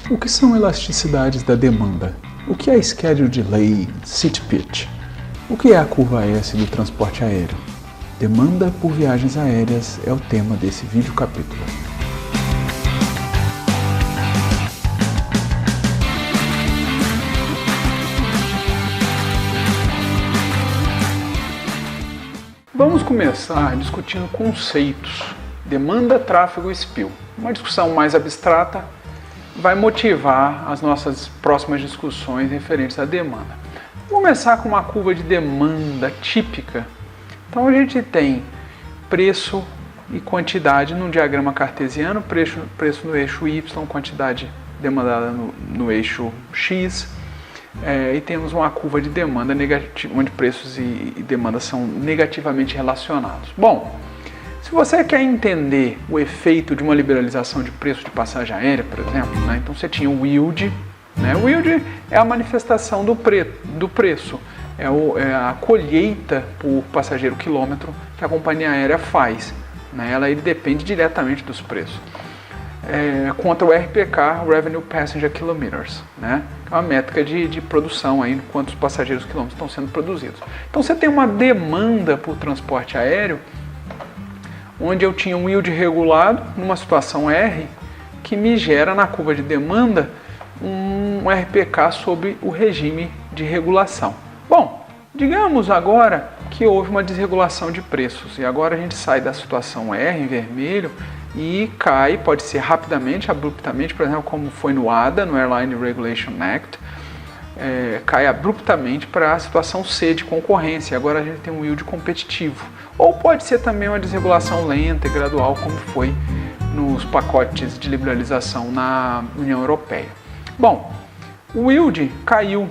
O que são elasticidades da demanda? O que é Schedule Delay, Seat Pitch? O que é a curva S do transporte aéreo? Demanda por viagens aéreas é o tema desse vídeo capítulo. Vamos começar discutindo conceitos. Demanda, tráfego e spill. Uma discussão mais abstrata vai motivar as nossas próximas discussões referentes à demanda. Vamos começar com uma curva de demanda típica. Então a gente tem preço e quantidade num diagrama cartesiano, preço no eixo Y, quantidade demandada no eixo X, e temos uma curva de demanda negativa, onde preços e demanda são negativamente relacionados. Bom, se você quer entender o efeito de uma liberalização de preço de passagem aérea, por exemplo, então você tinha o yield. O yield é a manifestação do preço, é a colheita por passageiro quilômetro que a companhia aérea faz. Ele depende diretamente dos preços. Contra o RPK, Revenue Passenger Kilometers, que é uma métrica de produção, quantos passageiros quilômetros estão sendo produzidos. Então você tem uma demanda por transporte aéreo, onde eu tinha um yield regulado numa situação R, que me gera na curva de demanda um RPK sobre o regime de regulação. Bom, digamos agora que houve uma desregulação de preços e agora a gente sai da situação R em vermelho e cai, pode ser rapidamente, abruptamente, por exemplo, como foi no ADA, no Airline Regulation Act, cai abruptamente para a situação C de concorrência. Agora a gente tem um yield competitivo. Ou pode ser também uma desregulação lenta e gradual, como foi nos pacotes de liberalização na União Europeia. Bom, o yield caiu.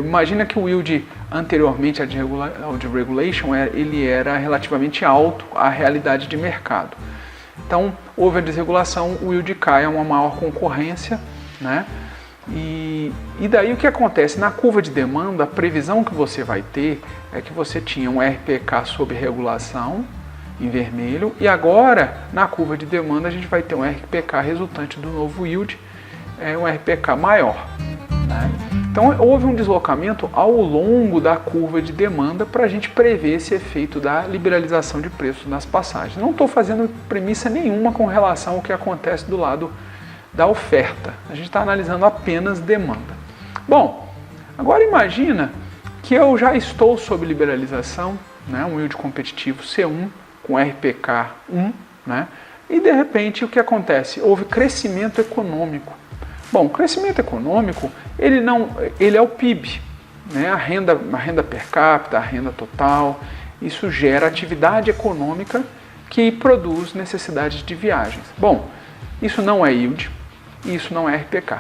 Imagina que o yield anteriormente ao de regulation ele era relativamente alto à realidade de mercado. Então houve a desregulação, o yield cai, há uma maior concorrência, E daí o que acontece? Na curva de demanda, a previsão que você vai ter é que você tinha um RPK sob regulação, em vermelho, e agora, na curva de demanda, a gente vai ter um RPK resultante do novo yield, um RPK maior. Então houve um deslocamento ao longo da curva de demanda para a gente prever esse efeito da liberalização de preços nas passagens. Não estou fazendo premissa nenhuma com relação ao que acontece do lado da oferta. A gente está analisando apenas demanda. Bom, agora imagina que eu já estou sob liberalização, um yield competitivo C1 com RPK 1, e de repente o que acontece? Houve crescimento econômico. Bom, o crescimento econômico, ele é o PIB, a renda per capita, a renda total. Isso gera atividade econômica que produz necessidades de viagens. Bom, isso não é yield, isso não é RPK.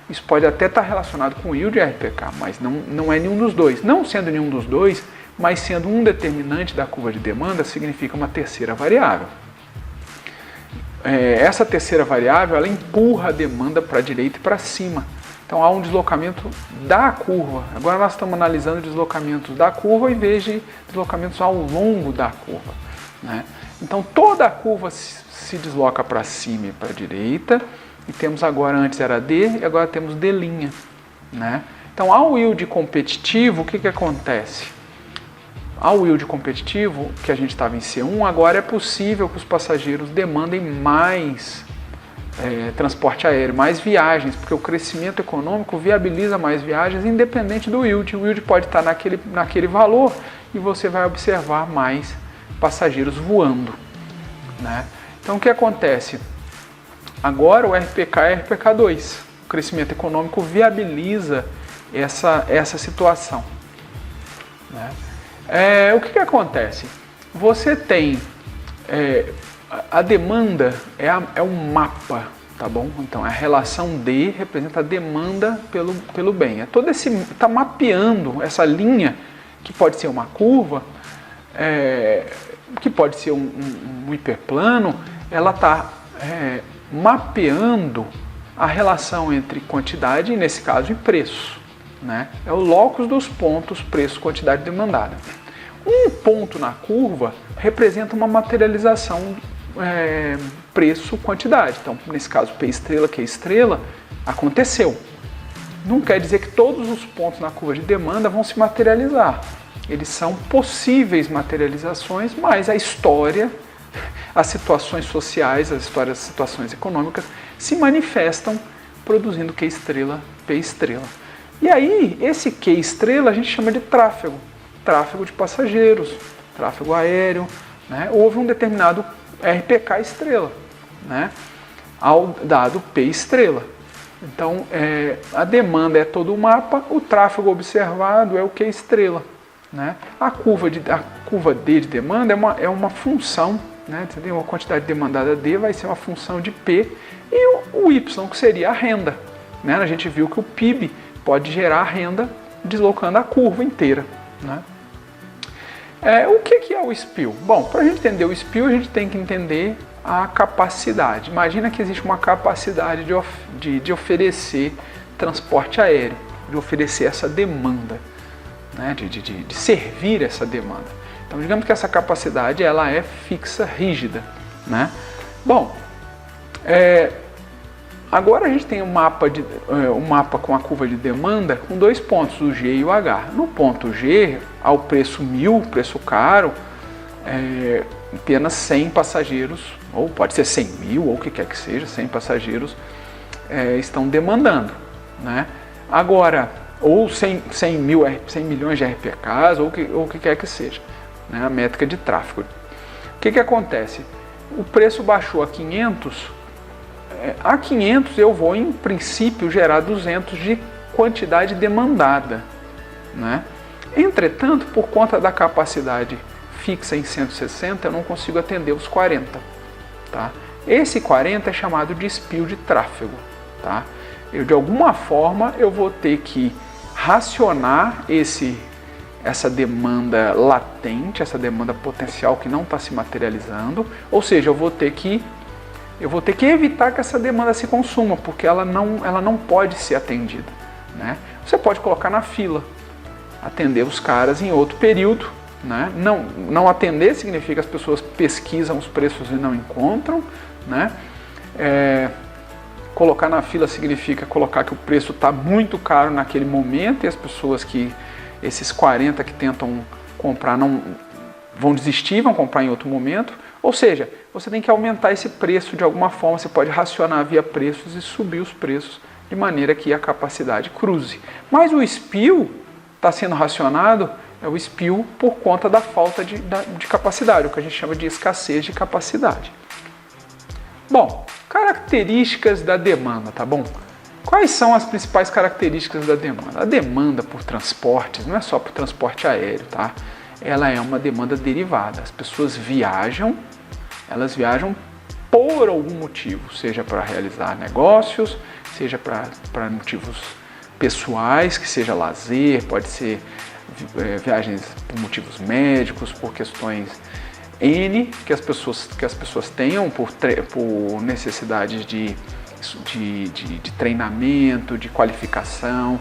Isso pode até estar relacionado com yield e RPK, mas não é nenhum dos dois. Não sendo nenhum dos dois, mas sendo um determinante da curva de demanda, significa uma terceira variável. Essa terceira variável, ela empurra a demanda para a direita e para cima. Então há um deslocamento da curva. Agora nós estamos analisando deslocamentos da curva em vez de deslocamentos ao longo da curva. Então toda a curva se desloca para cima e para a direita. E temos agora, antes era D, e agora temos D'. Então, ao yield competitivo, o que acontece? Ao yield competitivo, que a gente estava em C1, agora é possível que os passageiros demandem mais transporte aéreo, mais viagens, porque o crescimento econômico viabiliza mais viagens, independente do yield. O yield pode estar naquele valor e você vai observar mais passageiros voando. Então, o que acontece? Agora o RPK é RPK2. O crescimento econômico viabiliza essa situação. O que acontece? Você tem a demanda é um mapa, tá bom? Então a relação D representa a demanda pelo bem. Está mapeando essa linha que pode ser uma curva, que pode ser um hiperplano. Ela está mapeando a relação entre quantidade, e nesse caso, e preço. É o locus dos pontos preço, quantidade demandada. Um ponto na curva representa uma materialização preço, quantidade. Então, nesse caso, P estrela, Q estrela, aconteceu. Não quer dizer que todos os pontos na curva de demanda vão se materializar. Eles são possíveis materializações, mas a história, as situações sociais, as situações econômicas se manifestam produzindo Q estrela, P estrela. E aí, esse Q estrela a gente chama de tráfego de passageiros, tráfego aéreo, né? Houve um determinado RPK estrela, né? Ao dado P estrela. Então, a demanda é todo o mapa, o tráfego observado é o Q estrela, né? A curva D de demanda é uma função, né? Você tem uma quantidade demandada D, vai ser uma função de P, e o Y, que seria a renda, né? A gente viu que o PIB pode gerar renda deslocando a curva inteira, né? O que é o SPIL? Bom, para a gente entender o SPIL, a gente tem que entender a capacidade. Imagina que existe uma capacidade de oferecer transporte aéreo, de oferecer essa demanda, né? de servir essa demanda. Então, digamos que essa capacidade ela é fixa, rígida, né? Bom, agora a gente tem um mapa com a curva de demanda com dois pontos, o G e o H. No ponto G, ao preço 1000, preço caro, apenas 100 passageiros, ou pode ser 100 mil, ou o que quer que seja, 100 passageiros estão demandando, né? Agora, ou 100 milhões de RPKs, ou o que quer que seja, né? A métrica de tráfego. O que acontece? O preço baixou a 500, a 500 eu vou, em princípio, gerar 200 de quantidade demandada, né? Entretanto, por conta da capacidade fixa em 160, eu não consigo atender os 40. Tá? Esse 40 é chamado de SPIL de tráfego. Tá? De alguma forma, eu vou ter que racionar essa demanda latente, essa demanda potencial que não está se materializando, ou seja, eu vou ter que evitar que essa demanda se consuma, porque ela não pode ser atendida, né? Você pode colocar na fila, atender os caras em outro período, né? Não atender significa que as pessoas pesquisam os preços e não encontram, né? Colocar na fila significa colocar que o preço está muito caro naquele momento e as pessoas esses 40 que tentam comprar não vão desistir, vão comprar em outro momento. Ou seja, você tem que aumentar esse preço de alguma forma, você pode racionar via preços e subir os preços de maneira que a capacidade cruze. Mas o SPIL está sendo racionado, é o SPIL por conta da falta de capacidade, o que a gente chama de escassez de capacidade. Bom, características da demanda, tá bom? Quais são as principais características da demanda? A demanda por transportes não é só por transporte aéreo, tá? Ela é uma demanda derivada. As pessoas viajam, elas viajam por algum motivo, seja para realizar negócios, seja para motivos pessoais, que seja lazer, pode ser viagens por motivos médicos, por questões N que as pessoas tenham, por necessidades de treinamento, de qualificação.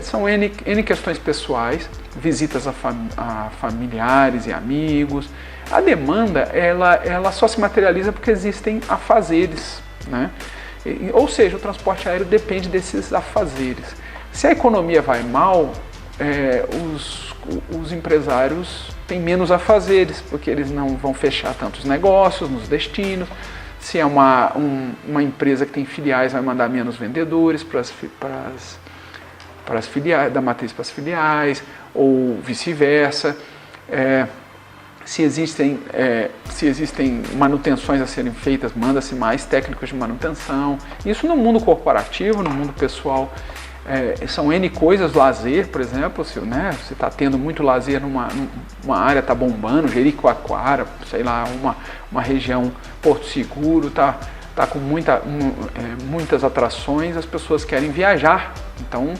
São N questões pessoais, visitas a familiares e amigos. A demanda ela só se materializa porque existem afazeres, né? Ou seja, o transporte aéreo depende desses afazeres. Se a economia vai mal, os empresários têm menos afazeres, porque eles não vão fechar tantos negócios nos destinos. Se é uma empresa que tem filiais, vai mandar menos vendedores para as filiais, da matriz para as filiais, ou vice-versa. Se existem manutenções a serem feitas, manda-se mais técnicos de manutenção. Isso no mundo corporativo, no mundo pessoal, são N coisas. Lazer, por exemplo, se você está tendo muito lazer numa área, está bombando, Jericoacoara, sei lá, uma região, Porto Seguro, está com muitas atrações, as pessoas querem viajar. Então,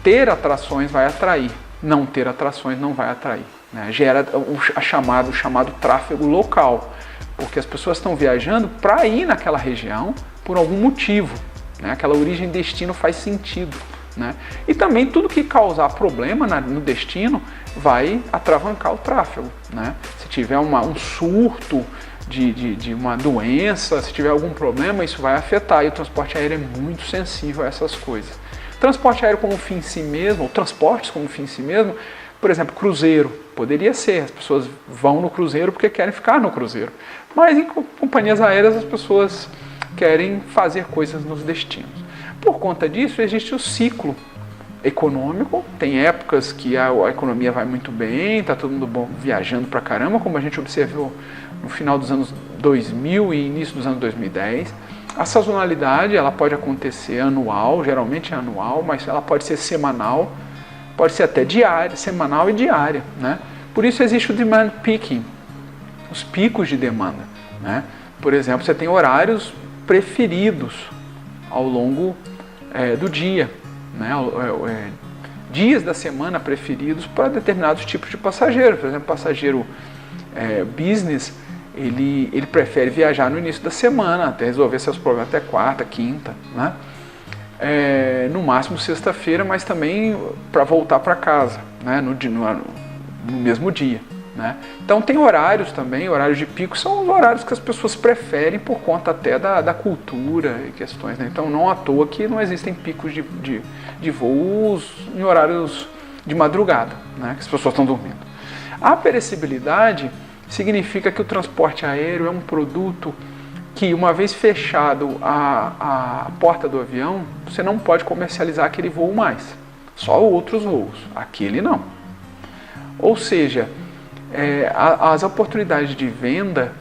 ter atrações vai atrair, não ter atrações não vai atrair, né? Gera o chamado tráfego local, porque as pessoas estão viajando para ir naquela região por algum motivo, né? Aquela origem destino faz sentido, né? E também tudo que causar problema no destino vai atravancar o tráfego, né? Se tiver um surto de uma doença, se tiver algum problema, isso vai afetar, e o transporte aéreo é muito sensível a essas coisas. Transporte aéreo como fim em si mesmo, ou transportes como fim em si mesmo, por exemplo, cruzeiro, poderia ser, as pessoas vão no cruzeiro porque querem ficar no cruzeiro, mas em companhias aéreas as pessoas querem fazer coisas nos destinos. Por conta disso, existe o ciclo econômico, tem épocas que a economia vai muito bem, está todo mundo viajando pra caramba, como a gente observou no final dos anos 2000 e início dos anos 2010. A sazonalidade ela pode acontecer anual, geralmente é anual, mas ela pode ser semanal, pode ser até diária, semanal e diária, né? Por isso existe o demand peaking, os picos de demanda, né? Por exemplo, você tem horários preferidos ao longo do dia, né? Dias da semana preferidos para determinados tipos de passageiro. Por exemplo, passageiro business, ele prefere viajar no início da semana, até resolver seus problemas até quarta, quinta, né? No máximo sexta-feira, mas também para voltar para casa, né? No mesmo dia, né? Então tem horários também, horários de pico são os horários que as pessoas preferem por conta até da cultura e questões, né? Então não à toa que não existem picos de voos em horários de madrugada, né? Que as pessoas estão dormindo. A perecibilidade significa que o transporte aéreo é um produto que, uma vez fechado a porta do avião, você não pode comercializar aquele voo mais, só outros voos, aquele não. Ou seja, as oportunidades de venda,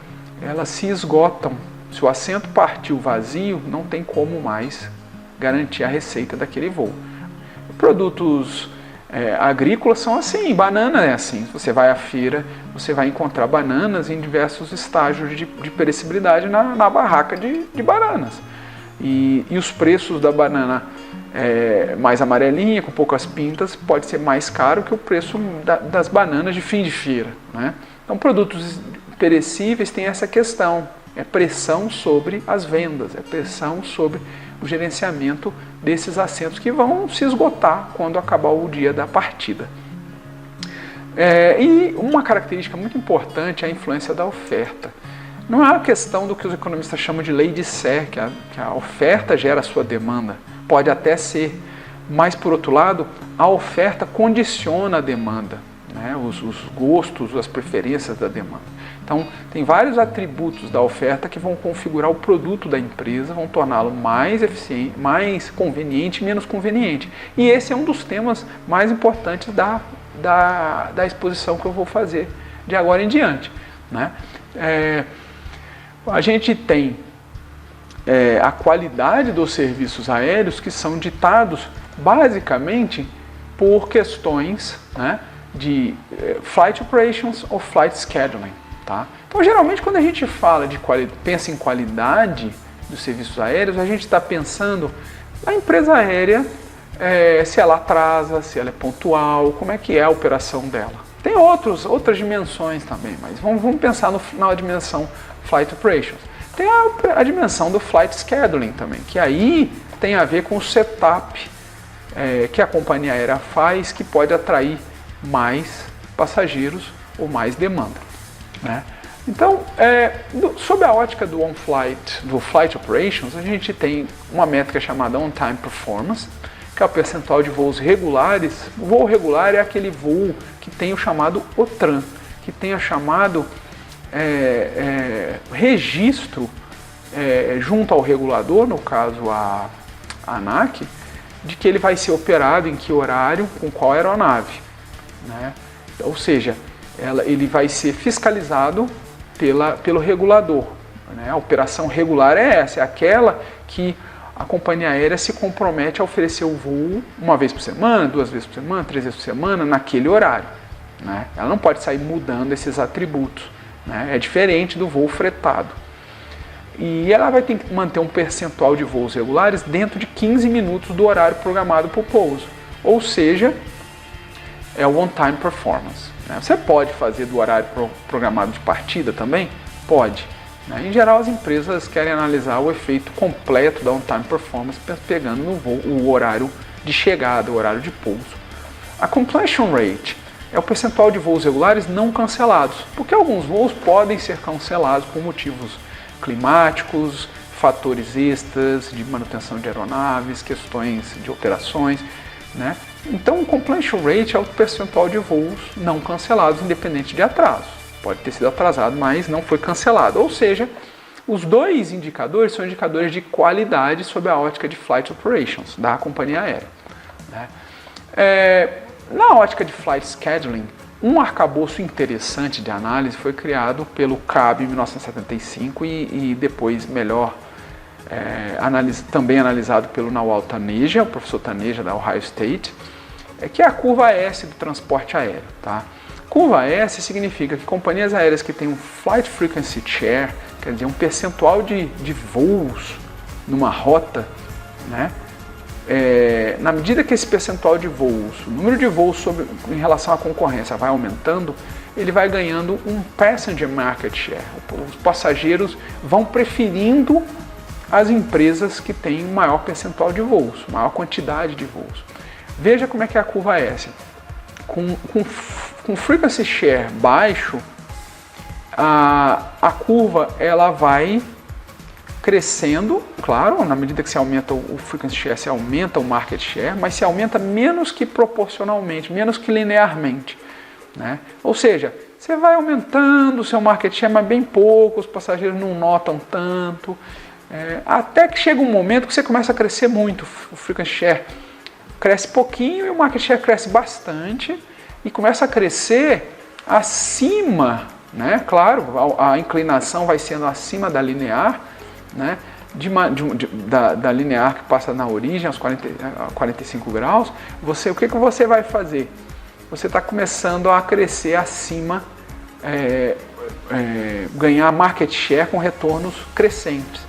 elas se esgotam. Se o assento partiu vazio, não tem como mais garantir a receita daquele voo. Produtos agrícolas são assim, banana é assim. Você vai à feira, você vai encontrar bananas em diversos estágios de perecibilidade na barraca de bananas. E os preços da banana mais amarelinha, com poucas pintas, pode ser mais caro que o preço das bananas de fim de feira, né? Então, produtos perecíveis têm essa questão, é pressão sobre as vendas, é pressão sobre o gerenciamento desses assentos que vão se esgotar quando acabar o dia da partida. E uma característica muito importante é a influência da oferta. Não é uma questão do que os economistas chamam de lei de Serre, que a oferta gera a sua demanda. Pode até ser, mas por outro lado, a oferta condiciona a demanda, né? Os gostos, as preferências da demanda. Então, tem vários atributos da oferta que vão configurar o produto da empresa, vão torná-lo mais eficiente, mais conveniente e menos conveniente. E esse é um dos temas mais importantes da exposição que eu vou fazer de agora em diante, né? A gente tem a qualidade dos serviços aéreos que são ditados basicamente por questões, né, de flight operations ou flight scheduling. Tá? Então, geralmente, quando a gente pensa em qualidade dos serviços aéreos, a gente está pensando na empresa aérea, se ela atrasa, se ela é pontual, como é que é a operação dela. Tem outras dimensões também, mas vamos pensar na dimensão flight operations. Tem a dimensão do flight scheduling também, que aí tem a ver com o setup que a companhia aérea faz, que pode atrair mais passageiros ou mais demanda, né? Então, sob a ótica do flight operations, a gente tem uma métrica chamada on-time performance, que é o percentual de voos regulares. O voo regular é aquele voo que tem o chamado OTRAN, que tem o chamado registro junto ao regulador, no caso a ANAC, de que ele vai ser operado em que horário, com qual aeronave, né? Ou seja, ele vai ser fiscalizado pelo regulador, né? A operação regular é essa, é aquela que a companhia aérea se compromete a oferecer o voo uma vez por semana, 2 vezes por semana, 3 vezes por semana, naquele horário, né? Ela não pode sair mudando esses atributos, né? É diferente do voo fretado. E ela vai ter que manter um percentual de voos regulares dentro de 15 minutos do horário programado para o pouso. Ou seja, é o on-time performance, né? Você pode fazer do horário programado de partida também? Pode, né? Em geral, as empresas querem analisar o efeito completo da on-time performance pegando no voo o horário de chegada, o horário de pouso. A completion rate é o percentual de voos regulares não cancelados, porque alguns voos podem ser cancelados por motivos climáticos, fatores extras de manutenção de aeronaves, questões de operações, né? Então o completion rate é o percentual de voos não cancelados, independente de atraso. Pode ter sido atrasado, mas não foi cancelado. Ou seja, os dois indicadores são indicadores de qualidade sob a ótica de Flight Operations da companhia aérea, né? Na ótica de Flight Scheduling, um arcabouço interessante de análise foi criado pelo CAB em 1975 e depois melhor também analisado pelo Nawal Taneja, o professor Taneja da Ohio State, que é a curva S do transporte aéreo. Tá? Curva S significa que companhias aéreas que têm um Flight Frequency Share, quer dizer, um percentual de voos numa rota, né? Na medida que esse percentual de voos, o número de voos em relação à concorrência vai aumentando, ele vai ganhando um passenger market share. Os passageiros vão preferindo as empresas que têm um maior percentual de voos, maior quantidade de voos. Veja como é que é a curva S. Com frequency share baixo, a curva ela vai crescendo, claro, na medida que se aumenta o frequency share, se aumenta o market share, mas se aumenta menos que proporcionalmente, menos que linearmente, né? Ou seja, você vai aumentando o seu market share, mas bem pouco, os passageiros não notam tanto, até que chega um momento que você começa a crescer muito, o frequency share cresce pouquinho e o market share cresce bastante e começa a crescer acima, né? Claro, a inclinação vai sendo acima da linear, né? Da linear que passa na origem aos 45 graus, o que você vai fazer? Você está começando a crescer acima, ganhar market share com retornos crescentes,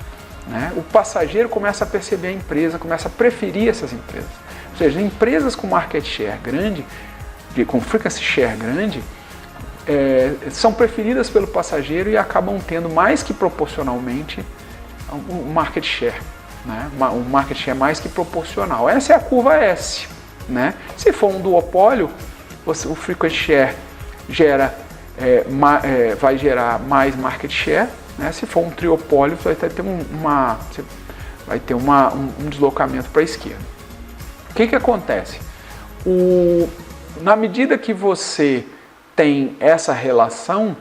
né? O passageiro começa a perceber a empresa, começa a preferir essas empresas. Ou seja, empresas com market share grande, com frequency share grande, são preferidas pelo passageiro e acabam tendo mais que proporcionalmente o market share, né? O market share mais que proporcional. Essa é a curva S, né? Se for um duopólio, o frequency share vai gerar mais market share, né? Se for um triopólio, você vai ter um deslocamento para a esquerda. O que acontece? Na medida que você tem essa relação,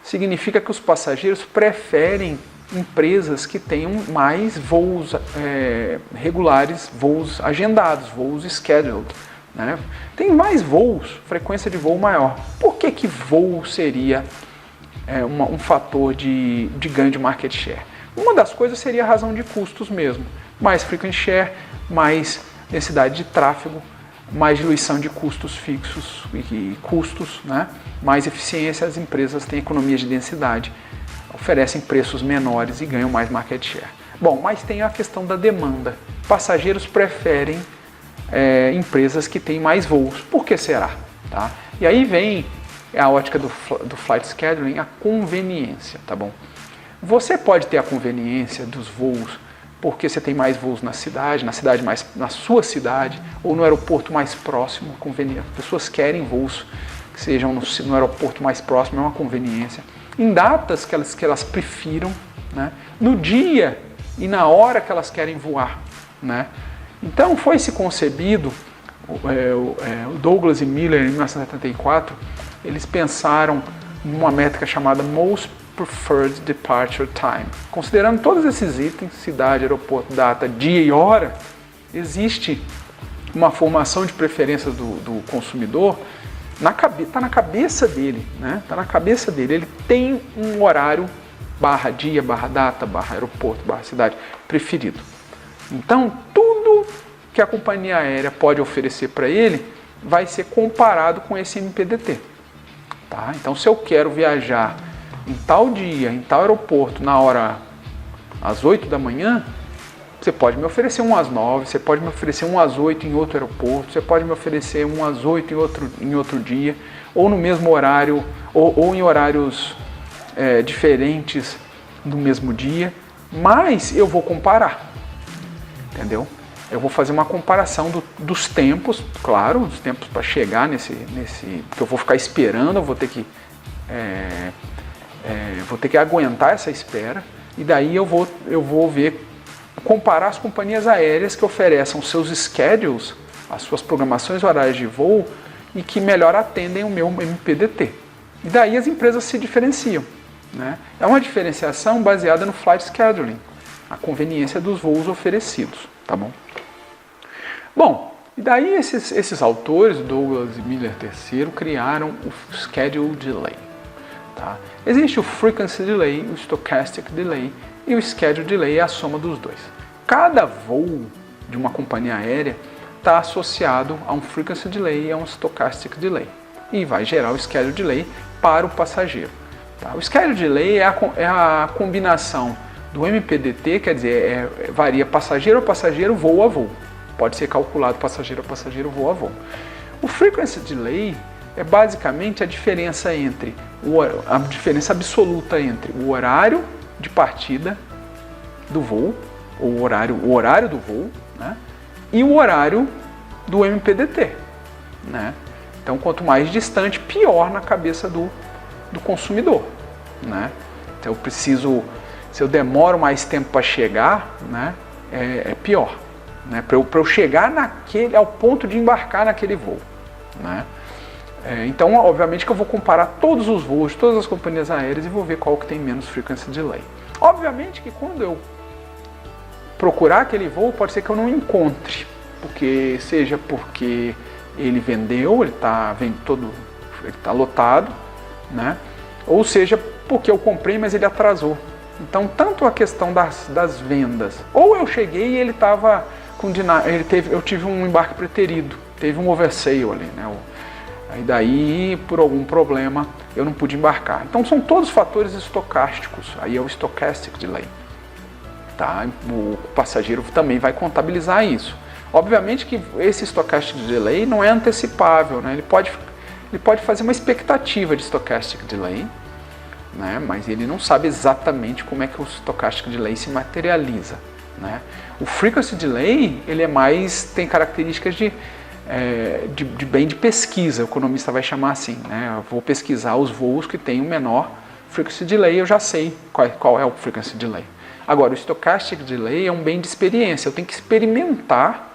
significa que os passageiros preferem empresas que tenham mais voos regulares, voos agendados, voos scheduled, né? Tem mais voos, frequência de voo maior. Por que voo seria um fator de ganho de market share? Uma das coisas seria a razão de custos mesmo. Mais frequency share, mais densidade de tráfego, mais diluição de custos fixos e custos, né? Mais eficiência, as empresas têm economia de densidade, oferecem preços menores e ganham mais market share. Bom, mas tem a questão da demanda. Passageiros preferem empresas que têm mais voos. Por que será? Tá? E aí vem a ótica do Flight Scheduling, a conveniência, tá bom? Você pode ter a conveniência dos voos porque você tem mais voos na sua cidade ou no aeroporto mais próximo, conveniência. Pessoas querem voos que sejam no aeroporto mais próximo, é uma conveniência. Em datas que elas prefiram, né? No dia e na hora que elas querem voar, né? Então foi-se concebido, o Douglas e Miller em 1974, eles pensaram numa métrica chamada Most Preferred Departure Time. Considerando todos esses itens, cidade, aeroporto, data, dia e hora, existe uma formação de preferências do consumidor, está na cabeça dele, né? Está na cabeça dele. Ele tem um horário barra dia, barra data, barra aeroporto, barra cidade preferido. Então, tudo que a companhia aérea pode oferecer para ele vai ser comparado com esse MPDT. Tá? Então, se eu quero viajar em tal dia, em tal aeroporto, na hora às 8 da manhã, você pode me oferecer um às 9, você pode me oferecer um às 8 em outro aeroporto, você pode me oferecer um às 8 em outro dia, ou no mesmo horário, ou em horários diferentes no mesmo dia, mas eu vou comparar, entendeu? eu vou fazer uma comparação dos tempos, claro, os tempos para chegar nesse, porque eu vou ficar esperando, eu vou ter que aguentar essa espera, e daí eu vou comparar as companhias aéreas que oferecem seus schedules, as suas programações horárias de voo, e que melhor atendem o meu MPDT. E daí as empresas se diferenciam, né? É uma diferenciação baseada no flight scheduling, a conveniência dos voos oferecidos, tá bom? Bom, e daí esses autores, Douglas e Miller III, criaram o Schedule Delay. Tá? Existe o Frequency Delay, o Stochastic Delay, e o Schedule Delay é a soma dos dois. Cada voo de uma companhia aérea está associado a um Frequency Delay e a um Stochastic Delay, e vai gerar o Schedule Delay para o passageiro. Tá? O Schedule Delay é a combinação do MPDT, quer dizer, varia passageiro a passageiro, voo a voo. Pode ser calculado passageiro a passageiro, voo a voo. O Frequency Delay é basicamente a diferença absoluta entre o horário de partida do voo, o horário do voo, né, e o horário do MPDT. Né? Então, quanto mais distante, pior na cabeça do consumidor. Né? Então, se eu demoro mais tempo para chegar, né, é pior. Né, para eu chegar ao ponto de embarcar naquele voo. Né? Então, obviamente que eu vou comparar todos os voos de todas as companhias aéreas e vou ver qual que tem menos frequency delay. Obviamente que quando eu procurar aquele voo, pode ser que eu não encontre, seja porque ele vendeu, ele está lotado, né? Ou seja, porque eu comprei, mas ele atrasou. Então, tanto a questão das vendas, ou eu cheguei e ele estava eu tive um embarque preterido, teve um oversale ali, né? Aí daí, por algum problema, eu não pude embarcar. Então são todos fatores estocásticos, aí é o Stochastic Delay. Tá? O passageiro também vai contabilizar isso. Obviamente que esse Stochastic Delay não é antecipável, né? Ele pode fazer uma expectativa de Stochastic Delay, né? Mas ele não sabe exatamente como é que o Stochastic Delay se materializa. Né? O Frequency Delay ele tem características de pesquisa, o economista vai chamar assim. Né? Eu vou pesquisar os voos que têm o menor Frequency Delay, eu já sei qual é o Frequency Delay. Agora, o Stochastic Delay é um bem de experiência, eu tenho que experimentar,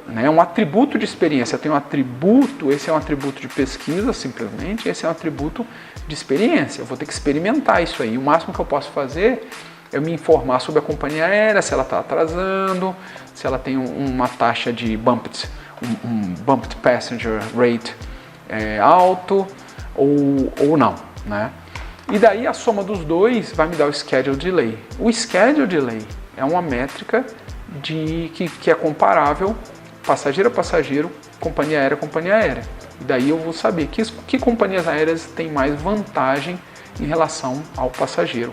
né? É um atributo de experiência, eu tenho um atributo, esse é um atributo de pesquisa simplesmente, esse é um atributo de experiência, eu vou ter que experimentar isso aí. O máximo que eu posso fazer é me informar sobre a companhia aérea, se ela está atrasando, se ela tem uma taxa de bumped passenger rate alto ou não. Né? E daí a soma dos dois vai me dar o Schedule Delay. O Schedule Delay é uma métrica que é comparável passageiro a passageiro, companhia aérea a companhia aérea. E daí eu vou saber que companhias aéreas têm mais vantagem em relação ao passageiro.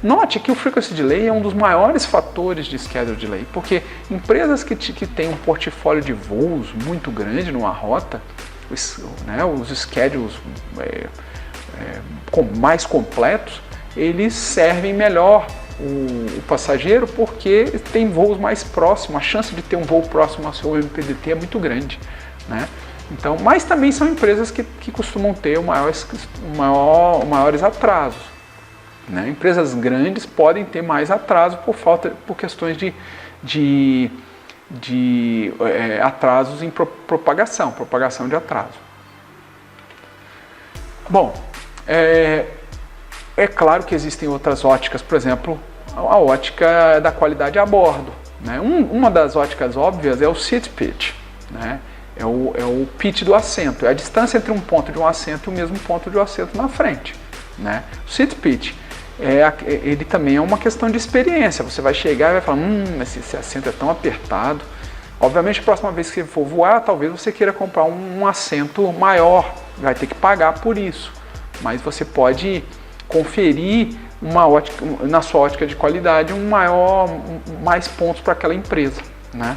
Note que o Frequency Delay é um dos maiores fatores de Schedule Delay, porque empresas que têm um portfólio de voos muito grande numa rota, os schedules mais completos, eles servem melhor o passageiro porque tem voos mais próximos, a chance de ter um voo próximo ao seu MPDT é muito grande. Né? Então, mas também são empresas que costumam ter maiores atrasos. Né? Empresas grandes podem ter mais atraso por questões de atrasos em propagação de atraso. Bom, é claro que existem outras óticas, por exemplo, a ótica da qualidade a bordo. Né? Uma das óticas óbvias é o seat pitch. Né? É o pitch do assento, é a distância entre um ponto de um assento e o mesmo ponto de um assento na frente. Né? O seat pitch ele também é uma questão de experiência. Você vai chegar e vai falar, esse assento é tão apertado. Obviamente, a próxima vez que você for voar, talvez você queira comprar um assento maior, vai ter que pagar por isso. Mas você pode conferir na sua ótica de qualidade mais pontos para aquela empresa. Né?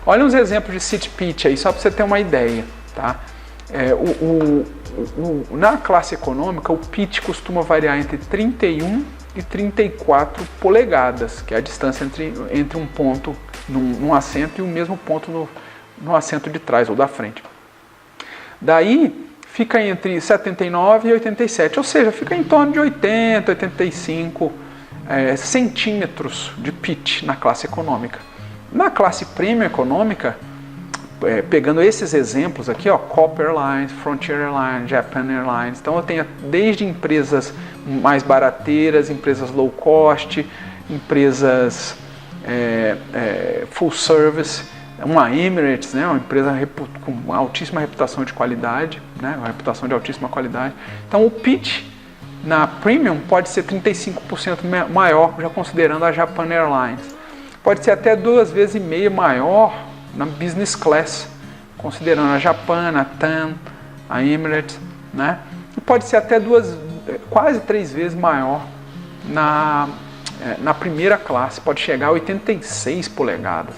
Olha uns exemplos de seat pitch aí, só para você ter uma ideia. Tá? Na classe econômica, o pitch costuma variar entre 31 e 34 polegadas, que é a distância entre um ponto num assento e o mesmo ponto no assento de trás ou da frente. Daí fica entre 79 e 87, ou seja, fica em torno de 80, 85 centímetros de pitch na classe econômica. Na classe premium econômica, pegando esses exemplos aqui, ó, Copper Airlines, Frontier Airlines, Japan Airlines, então eu tenho desde empresas mais barateiras, empresas low cost, empresas full service, uma Emirates, né, uma empresa com altíssima reputação de qualidade, né, uma reputação de altíssima qualidade. Então o pitch na Premium pode ser 35% maior, já considerando a Japan Airlines. Pode ser até 2,5 vezes maior na Business Class, considerando a Japan, a TAM, a Emirates, né? E pode ser até quase 3 vezes maior na primeira classe, pode chegar a 86 polegadas,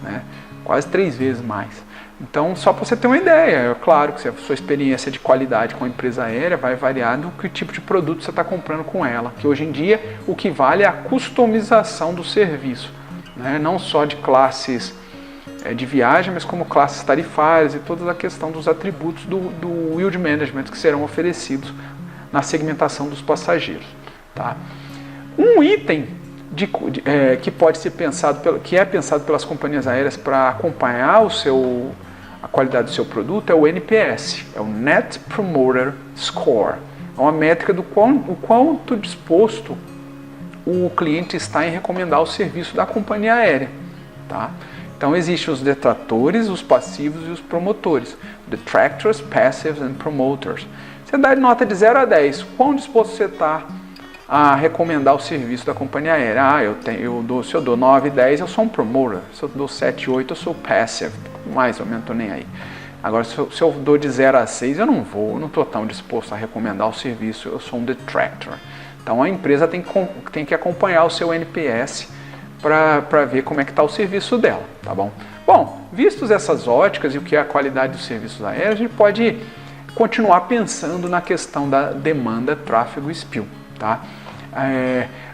né? Quase 3 vezes mais. Então, só para você ter uma ideia, é claro que a sua experiência de qualidade com a empresa aérea vai variar do que tipo de produto você está comprando com ela, que hoje em dia o que vale é a customização do serviço, né? Não só de classes de viagem, mas como classes tarifárias e toda a questão dos atributos do yield management que serão oferecidos na segmentação dos passageiros. Tá? Um item que pode ser pensado, que é pensado pelas companhias aéreas para acompanhar a qualidade do seu produto é o NPS, é o Net Promoter Score. É uma métrica do quanto disposto o cliente está em recomendar o serviço da companhia aérea. Tá? Então existem os detratores, os passivos e os promotores. Detractors, passives and promoters. Você dá de nota de 0 a 10. Quão disposto você está a recomendar o serviço da companhia aérea? Se eu dou 9, 10, eu sou um promoter. Se eu dou 7, 8, eu sou passive. Mais ou menos, estou nem aí. Agora, se eu dou de 0 a 6, eu não estou tão disposto a recomendar o serviço, eu sou um detractor. Então a empresa tem que acompanhar o seu NPS para ver como é que está o serviço dela, tá bom? Bom, vistos essas óticas e o que é a qualidade dos serviços aéreos, a gente pode continuar pensando na questão da demanda, tráfego e spill, tá?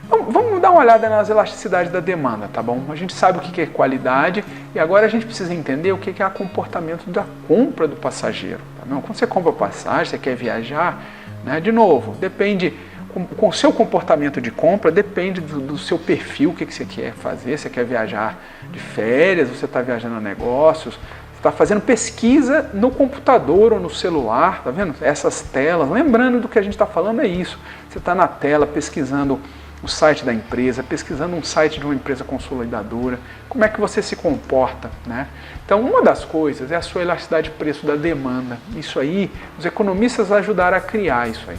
Vamos dar uma olhada nas elasticidades da demanda, tá bom? A gente sabe o que é qualidade e agora a gente precisa entender o que é o comportamento da compra do passageiro, tá bom? Quando você compra passagem, você quer viajar, né? De novo, depende... Com o seu comportamento de compra, depende do seu perfil, o que você quer fazer. Você quer viajar de férias, você está viajando a negócios, você está fazendo pesquisa no computador ou no celular, tá vendo? Essas telas, lembrando do que a gente está falando é isso. Você está na tela pesquisando o site da empresa, pesquisando um site de uma empresa consolidadora, como é que você se comporta, né? Então, uma das coisas é a sua elasticidade de preço da demanda. Isso aí, os economistas ajudaram a criar isso aí.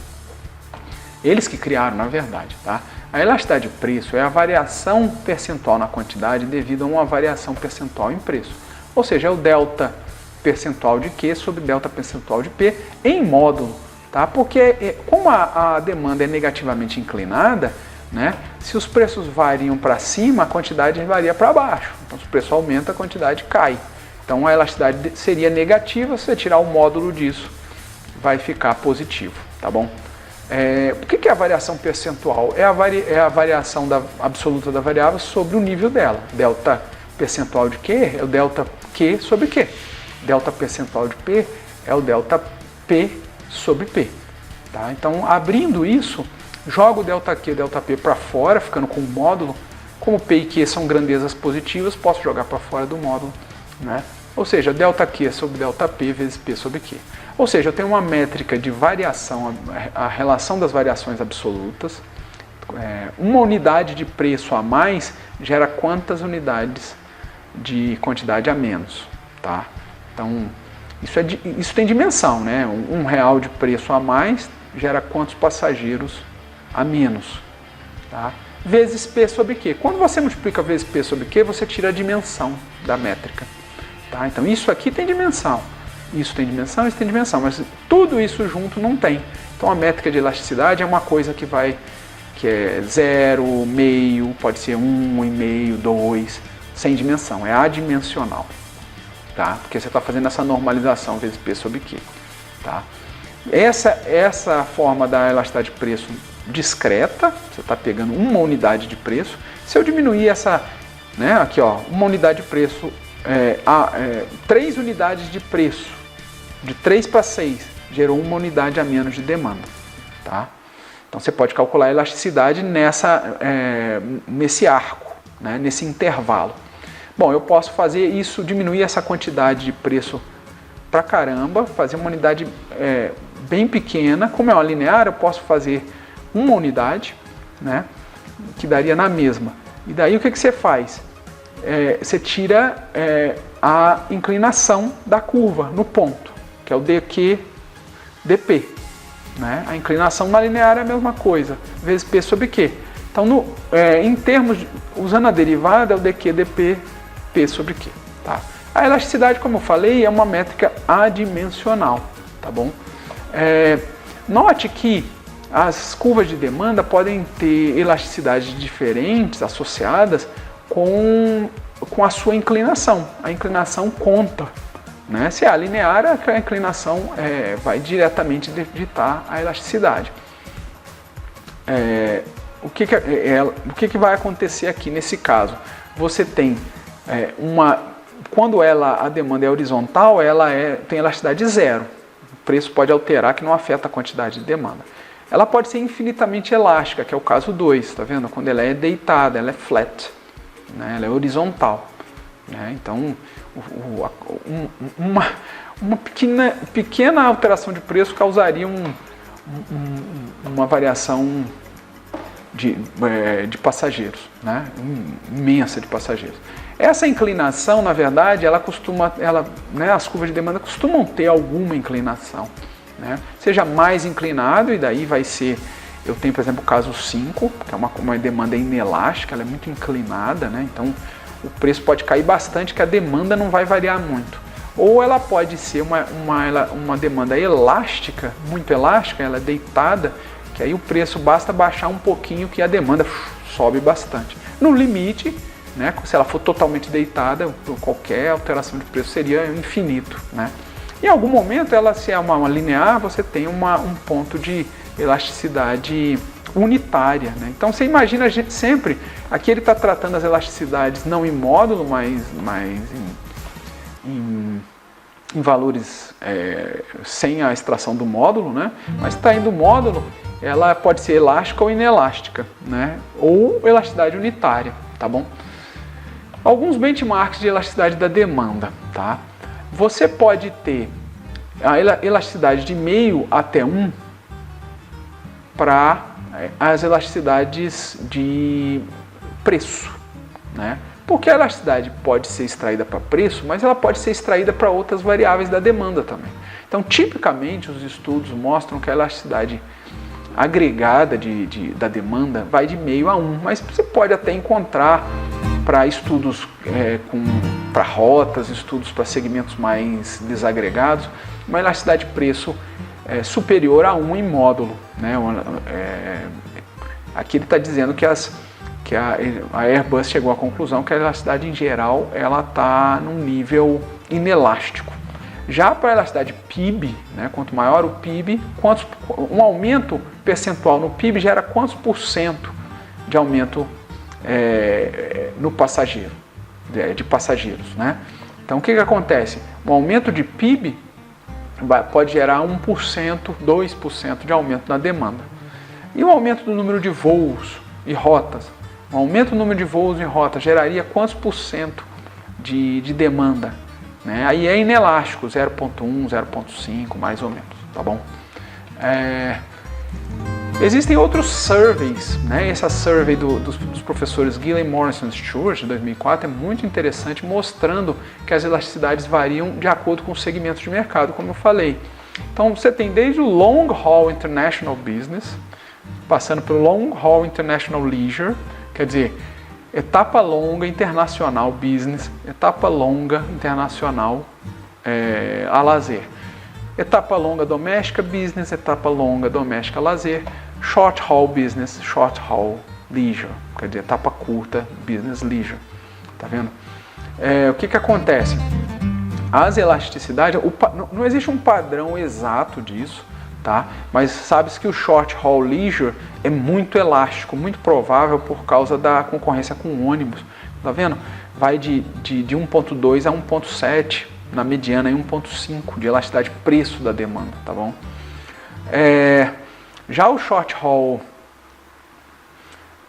Eles que criaram, na verdade, tá? A elasticidade de preço é a variação percentual na quantidade devido a uma variação percentual em preço. Ou seja, é o delta percentual de Q sobre delta percentual de P em módulo, tá? Porque como a demanda é negativamente inclinada, né? Se os preços variam para cima, a quantidade varia para baixo. Então, se o preço aumenta, a quantidade cai. Então, a elasticidade seria negativa, se você tirar o módulo disso, vai ficar positivo, tá bom? O que é a variação percentual? É a variação absoluta da variável sobre o nível dela. Delta percentual de Q é o delta Q sobre Q. Delta percentual de P é o delta P sobre P. Tá? Então, abrindo isso, jogo o delta Q e delta P para fora, ficando com o módulo. Como P e Q são grandezas positivas, posso jogar para fora do módulo, né? Ou seja, delta Q sobre delta P vezes P sobre Q. Ou seja, eu tenho uma métrica de variação, a relação das variações absolutas. Uma unidade de preço a mais gera quantas unidades de quantidade a menos, tá? Então, isso tem dimensão, né? R$1 de preço a mais gera quantos passageiros a menos, tá? Vezes P sobre Q. Quando você multiplica vezes P sobre Q, você tira a dimensão da métrica, tá? Então, isso aqui tem dimensão. Isso tem dimensão, isso tem dimensão, mas tudo isso junto não tem. Então a métrica de elasticidade é uma coisa que é 0, meio, pode ser 1,5, 2, sem dimensão, é adimensional, tá? Porque você está fazendo essa normalização vezes P sobre Q, tá? Essa forma da elasticidade de preço discreta, você está pegando uma unidade de preço. Se eu diminuir né? Aqui, ó, uma unidade de preço, 3 unidades de preço, de 3 para 6, gerou uma unidade a menos de demanda, tá? Então você pode calcular a elasticidade nesse arco, né? Nesse intervalo. Bom, eu posso fazer isso, diminuir essa quantidade de preço pra caramba, fazer uma unidade bem pequena. Como é uma linear, eu posso fazer uma unidade, né? Que daria na mesma. E daí o que você faz? Você tira a inclinação da curva no ponto, que é o dq dp. Né? A inclinação na linear é a mesma coisa, vezes P sobre Q. Então, em termos, usando a derivada, é o dq dp, P sobre Q. Tá? A elasticidade, como eu falei, é uma métrica adimensional. Tá bom? Note que as curvas de demanda podem ter elasticidades diferentes associadas com a sua inclinação. A inclinação conta. Né? Se é linear, a inclinação vai diretamente ditar a elasticidade. O que vai acontecer aqui nesse caso? Você tem quando a demanda é horizontal, ela tem elasticidade zero. O preço pode alterar, que não afeta a quantidade de demanda. Ela pode ser infinitamente elástica, que é o caso 2, tá vendo? Quando ela é deitada, ela é flat, né? Ela é horizontal. Né? Então, uma pequena alteração de preço causaria uma variação de passageiros, né? Imensa de passageiros. Essa inclinação, na verdade, né, as curvas de demanda costumam ter alguma inclinação. Né? Seja mais inclinado, e daí vai ser... Eu tenho, por exemplo, o caso 5, que é uma demanda inelástica, ela é muito inclinada, né? Então o preço pode cair bastante, que a demanda não vai variar muito. Ou ela pode ser uma demanda elástica, muito elástica, ela é deitada, que aí o preço basta baixar um pouquinho que a demanda sobe bastante. No limite, né, se ela for totalmente deitada, qualquer alteração de preço seria infinito. Né? Em algum momento, se é uma linear, você tem um ponto de elasticidade unitária. Né? Então você imagina a gente sempre, aqui ele está tratando as elasticidades não em módulo, mas em valores sem a extração do módulo, né? Mas está indo o módulo, ela pode ser elástica ou inelástica, né? Ou elasticidade unitária, tá bom? Alguns benchmarks de elasticidade da demanda, tá? Você pode ter a elasticidade de meio até 1 para as elasticidades de preço, né? Porque a elasticidade pode ser extraída para preço, mas ela pode ser extraída para outras variáveis da demanda também. Então, tipicamente, os estudos mostram que a elasticidade agregada da demanda vai de meio a 1, mas você pode até encontrar para estudos para rotas, estudos para segmentos mais desagregados, uma elasticidade de preço superior a 1 em módulo. Né? Aqui ele está dizendo que a Airbus chegou à conclusão que a elasticidade em geral ela está num nível inelástico. Já para a elasticidade PIB, né, quanto maior o PIB, um aumento percentual no PIB gera quantos por cento de aumento no passageiro, de passageiros. Né? Então o que acontece? Um aumento de PIB pode gerar 1%, 2% de aumento na demanda. E o aumento do número de voos e rotas? Um aumento do número de voos e rotas geraria quantos por cento de demanda? Né? Aí é inelástico, 0,1, 0,5, mais ou menos, tá bom? Existem outros surveys, né? Essa survey dos professores Gillen, Morrison e Stewart, de 2004, é muito interessante, mostrando que as elasticidades variam de acordo com os segmentos de mercado, como eu falei. Então você tem desde o Long Haul International Business, passando pelo Long Haul International Leisure, quer dizer, etapa longa internacional business, etapa longa internacional a lazer. Etapa longa doméstica business, etapa longa doméstica lazer, short haul business, short haul leisure, quer dizer, etapa curta business leisure. Tá vendo? O que acontece? As elasticidades, não existe um padrão exato disso, tá? Mas sabe-se que o short haul leisure é muito elástico, muito provável por causa da concorrência com ônibus. Tá vendo? Vai de 1.2 a 1.7, na mediana, em 1.5 de elasticidade preço da demanda, tá bom? Já o short haul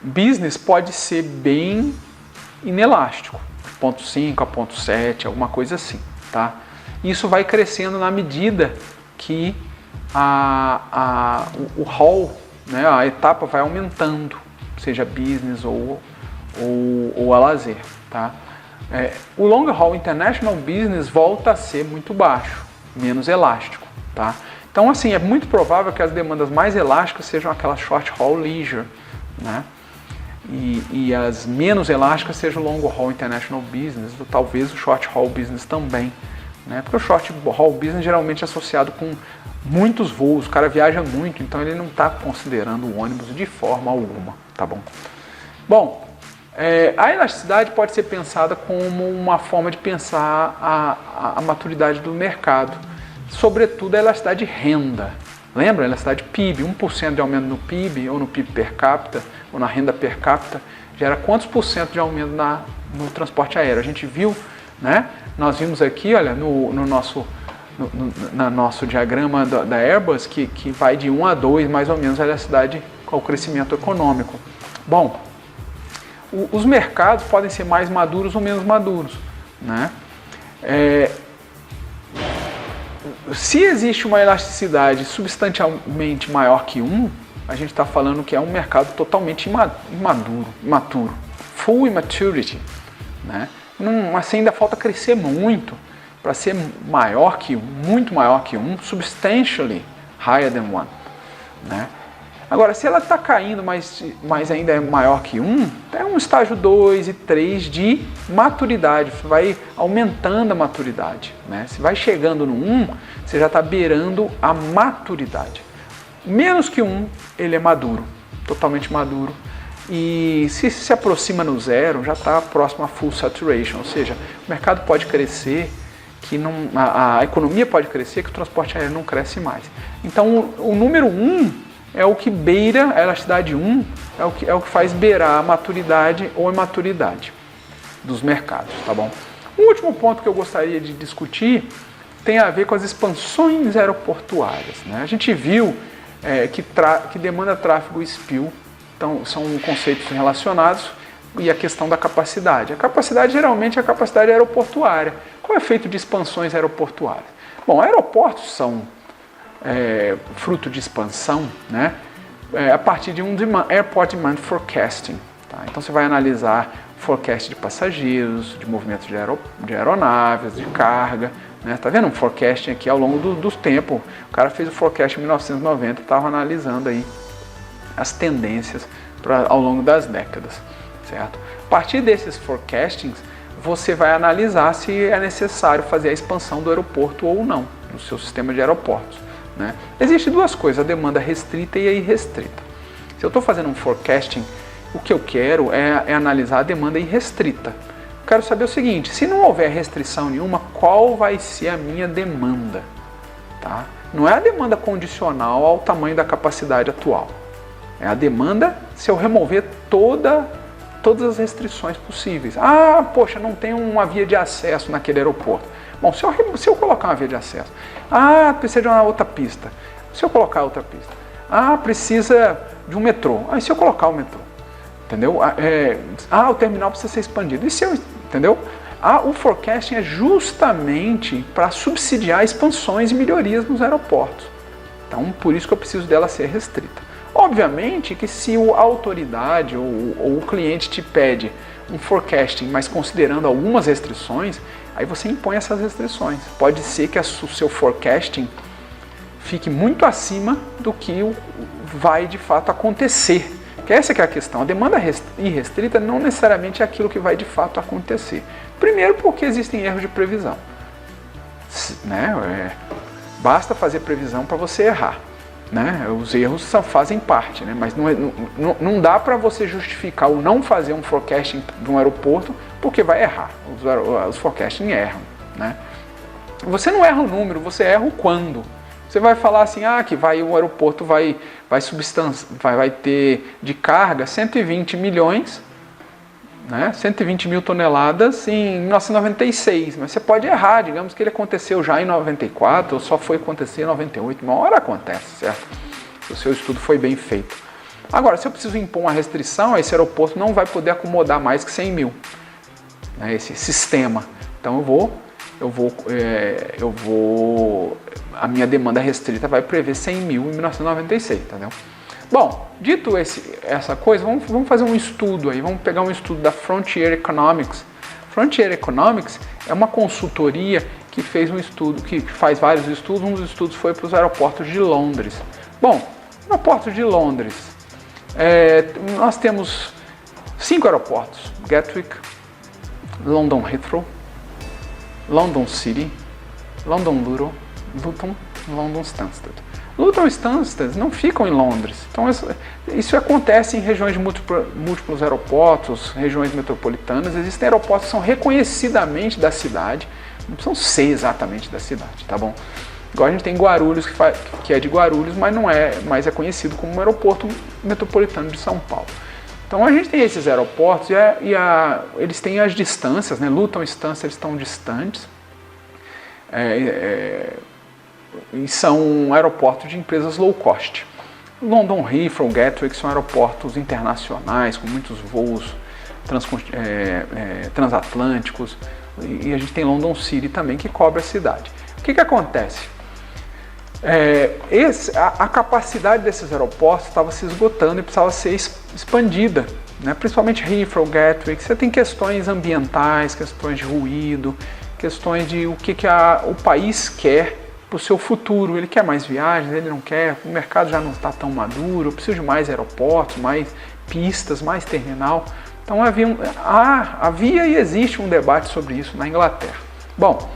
business pode ser bem inelástico, 0.5 a 0.7, alguma coisa assim, tá? Isso vai crescendo na medida que o haul, né, a etapa vai aumentando, seja business ou a lazer, tá? O long haul international business volta a ser muito baixo, menos elástico, tá? Então, assim, é muito provável que as demandas mais elásticas sejam aquelas short haul leisure, né? E as menos elásticas sejam o long haul international business, ou talvez o short haul business também, né? Porque o short haul business geralmente é associado com muitos voos, o cara viaja muito, então ele não está considerando o ônibus de forma alguma, tá bom? Bom, a elasticidade pode ser pensada como uma forma de pensar a maturidade do mercado, sobretudo a elasticidade de renda. Lembra? A elasticidade PIB, 1% de aumento no PIB, ou no PIB per capita, ou na renda per capita, gera quantos por cento de aumento no transporte aéreo? A gente viu, né? Nós vimos aqui, olha, no nosso diagrama da Airbus, que vai de 1 a 2, mais ou menos, a elasticidade com o crescimento econômico. Bom, os mercados podem ser mais maduros ou menos maduros, né? Se existe uma elasticidade substancialmente maior que 1, a gente está falando que é um mercado totalmente imaturo, full immaturity, né? Assim, ainda falta crescer muito para ser maior que 1, muito maior que 1, substantially higher than 1, né? Agora, se ela está caindo, mas ainda é maior que 1, é um estágio 2 e 3 de maturidade, você vai aumentando a maturidade, né? Se vai chegando no 1, você já está beirando a maturidade. Menos que 1, ele é maduro, totalmente maduro. E se aproxima no 0, já está próximo a full saturation, ou seja, o mercado pode crescer, a economia pode crescer, que o transporte aéreo não cresce mais. Então, o número 1 é o que beira, a elasticidade 1 é o que faz beirar a maturidade ou a imaturidade dos mercados, tá bom? Um último ponto que eu gostaria de discutir tem a ver com as expansões aeroportuárias, né? A gente viu que demanda, tráfego e spill, então são conceitos relacionados, e a questão da capacidade. A capacidade geralmente é a capacidade aeroportuária. Qual é o efeito de expansões aeroportuárias? Bom, aeroportos são fruto de expansão, né? A partir de um Airport Demand Forecasting. Tá? Então você vai analisar forecast de passageiros, de movimento de aeronaves, de carga. Né? Tá vendo um forecasting aqui ao longo do tempo? O cara fez o forecast em 1990 e estava analisando aí as tendências ao longo das décadas. Certo? A partir desses forecastings, você vai analisar se é necessário fazer a expansão do aeroporto ou não, no seu sistema de aeroportos. Né? Existem duas coisas, a demanda restrita e a irrestrita. Se eu estou fazendo um forecasting, o que eu quero é analisar a demanda irrestrita. Eu quero saber o seguinte, se não houver restrição nenhuma, qual vai ser a minha demanda? Tá? Não é a demanda condicional ao tamanho da capacidade atual. É a demanda se eu remover todas as restrições possíveis. Ah, poxa, não tem uma via de acesso naquele aeroporto. Bom, se eu colocar uma via de acesso, precisa de uma outra pista. Se eu colocar outra pista, precisa de um metrô. E se eu colocar o metrô? Entendeu? O terminal precisa ser expandido. E se eu, entendeu? O forecasting é justamente para subsidiar expansões e melhorias nos aeroportos. Então, por isso que eu preciso dela ser restrita. Obviamente que se a autoridade ou o cliente te pede um forecasting, mas considerando algumas restrições, aí você impõe essas restrições. Pode ser que o seu forecasting fique muito acima do que vai de fato acontecer. Que essa que é a questão. A demanda irrestrita não necessariamente é aquilo que vai de fato acontecer. Primeiro porque existem erros de previsão. Né? Basta fazer previsão para você errar. Né? Os erros fazem parte, né? Mas não dá para você justificar o não fazer um forecasting de um aeroporto porque vai errar. Os forecasting erram. Né? Você não erra o número, você erra o quando. Você vai falar assim, que o aeroporto vai ter de carga 120 milhões né? 120 mil toneladas em 1996, mas você pode errar, digamos que ele aconteceu já em 94 ou só foi acontecer em 98, uma hora acontece, certo? Se o seu estudo foi bem feito. Agora, se eu preciso impor uma restrição, esse aeroporto não vai poder acomodar mais que 100 mil, né? Esse sistema. Então a minha demanda restrita vai prever 100 mil em 1996, entendeu? Bom, dito essa coisa, vamos fazer um estudo aí, vamos pegar um estudo da Frontier Economics. Frontier Economics é uma consultoria que fez um estudo, que faz vários estudos, um dos estudos foi para os aeroportos de Londres. Bom, aeroporto de Londres, nós temos 5 aeroportos: Gatwick, London Heathrow, London City, London Luton, London Stansted. Luton e Stansted não ficam em Londres. Então isso acontece em regiões de múltiplos aeroportos, regiões metropolitanas. Existem aeroportos que são reconhecidamente da cidade, não precisam ser exatamente da cidade, tá bom? Igual a gente tem Guarulhos, que é de Guarulhos, mas não é, mas é conhecido como um aeroporto metropolitano de São Paulo. Então a gente tem esses aeroportos eles têm as distâncias, né? Luton e Stansted estão distantes. E são aeroportos de empresas low cost. London Heathrow, Gatwick são aeroportos internacionais com muitos voos transatlânticos, e a gente tem London City também, que cobre a cidade. O que acontece? A capacidade desses aeroportos estava se esgotando e precisava ser expandida, né? Principalmente Heathrow, Gatwick. Você tem questões ambientais, questões de ruído, questões de o que o país quer para o seu futuro. Ele quer mais viagens, ele não quer, o mercado já não está tão maduro, eu preciso de mais aeroportos, mais pistas, mais terminal. Então havia e existe um debate sobre isso na Inglaterra. Bom,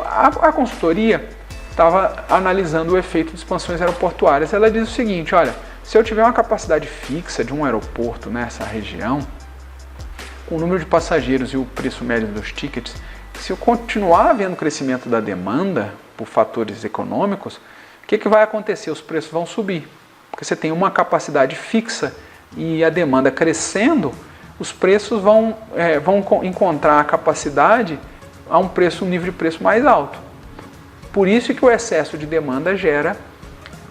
a consultoria estava analisando o efeito de expansões aeroportuárias. Ela diz o seguinte: olha, se eu tiver uma capacidade fixa de um aeroporto nessa região, com o número de passageiros e o preço médio dos tickets, se eu continuar vendo crescimento da demanda por fatores econômicos, o que vai acontecer? Os preços vão subir, porque você tem uma capacidade fixa e a demanda crescendo, os preços vão encontrar a capacidade a um nível de preço mais alto. Por isso que o excesso de demanda gera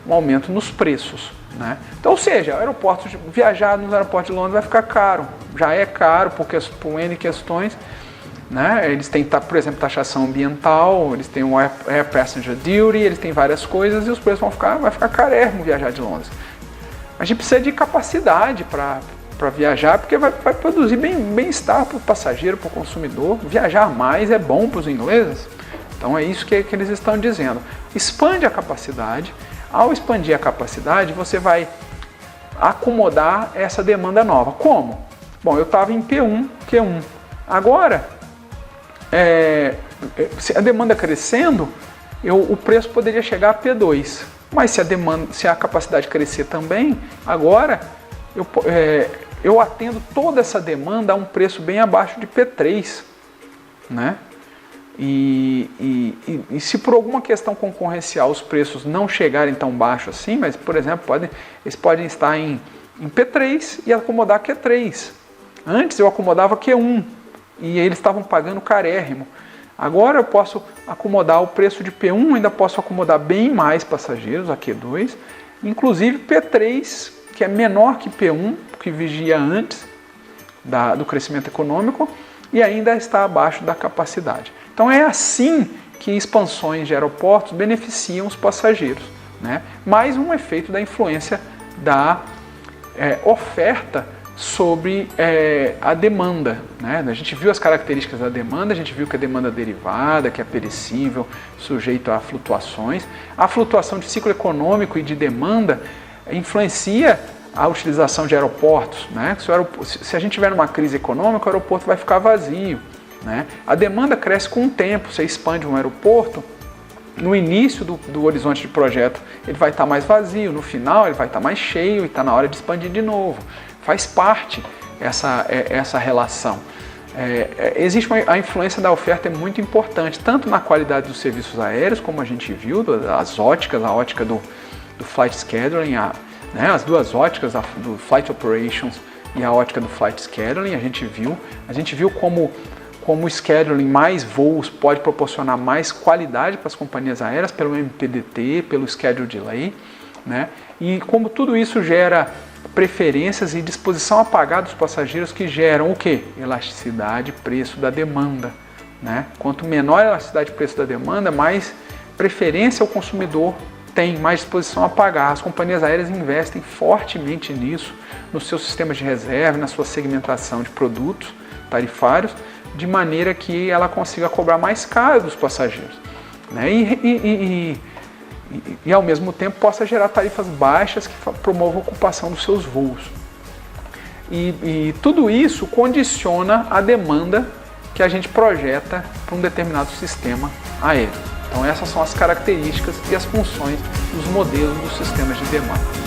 um aumento nos preços, né? Então, ou seja, viajar nos aeroportos de Londres vai ficar caro. Já é caro por N questões, né? Eles têm, por exemplo, taxação ambiental, eles têm o Air Passenger Duty, eles têm várias coisas e os preços vai ficar carérrimo viajar de Londres. A gente precisa de capacidade para viajar, porque vai produzir bem-estar para o passageiro, para o consumidor. Viajar mais é bom para os ingleses. Então é isso que eles estão dizendo. Expande a capacidade. Ao expandir a capacidade, você vai acomodar essa demanda nova. Como? Bom, eu estava em P1, Q1. Agora, se a demanda crescendo, o preço poderia chegar a P2. Mas se a capacidade crescer também, agora eu atendo toda essa demanda a um preço bem abaixo de P3, né? E se por alguma questão concorrencial os preços não chegarem tão baixo assim, mas, por exemplo, eles podem estar em P3 e acomodar Q3. Antes eu acomodava Q1 e eles estavam pagando carérrimo. Agora eu posso acomodar o preço de P1, ainda posso acomodar bem mais passageiros, a Q2, inclusive P3, que é menor que P1, que vigia antes do crescimento econômico, e ainda está abaixo da capacidade. Então é assim que expansões de aeroportos beneficiam os passageiros, né? Mais um efeito da influência da oferta sobre a demanda, né? A gente viu as características da demanda, a gente viu que a demanda derivada, que é perecível, sujeito a flutuações. A flutuação de ciclo econômico e de demanda influencia a utilização de aeroportos, né? Se a gente tiver numa crise econômica, o aeroporto vai ficar vazio, né? A demanda cresce com o tempo. Você expande um aeroporto, no início do horizonte de projeto ele vai estar mais vazio, no final ele vai estar mais cheio e está na hora de expandir de novo. Faz parte essa relação. A influência da oferta é muito importante, tanto na qualidade dos serviços aéreos, como a gente viu, as óticas, a ótica do Flight Scheduling, né, as duas óticas do Flight Operations e a ótica do flight scheduling, a gente viu como o scheduling mais voos pode proporcionar mais qualidade para as companhias aéreas pelo MPDT, pelo schedule delay, né? E como tudo isso gera preferências e disposição a pagar dos passageiros, que geram o quê? Elasticidade, preço da demanda, né? Quanto menor a elasticidade de preço da demanda, mais preferência o consumidor tem, mais disposição a pagar. As companhias aéreas investem fortemente nisso, nos seus sistemas de reserva, na sua segmentação de produtos tarifários, de maneira que ela consiga cobrar mais caro dos passageiros, né? E ao mesmo tempo possa gerar tarifas baixas que promovam a ocupação dos seus voos. E tudo isso condiciona a demanda que a gente projeta para um determinado sistema aéreo. Então essas são as características e as funções dos modelos dos sistemas de demanda.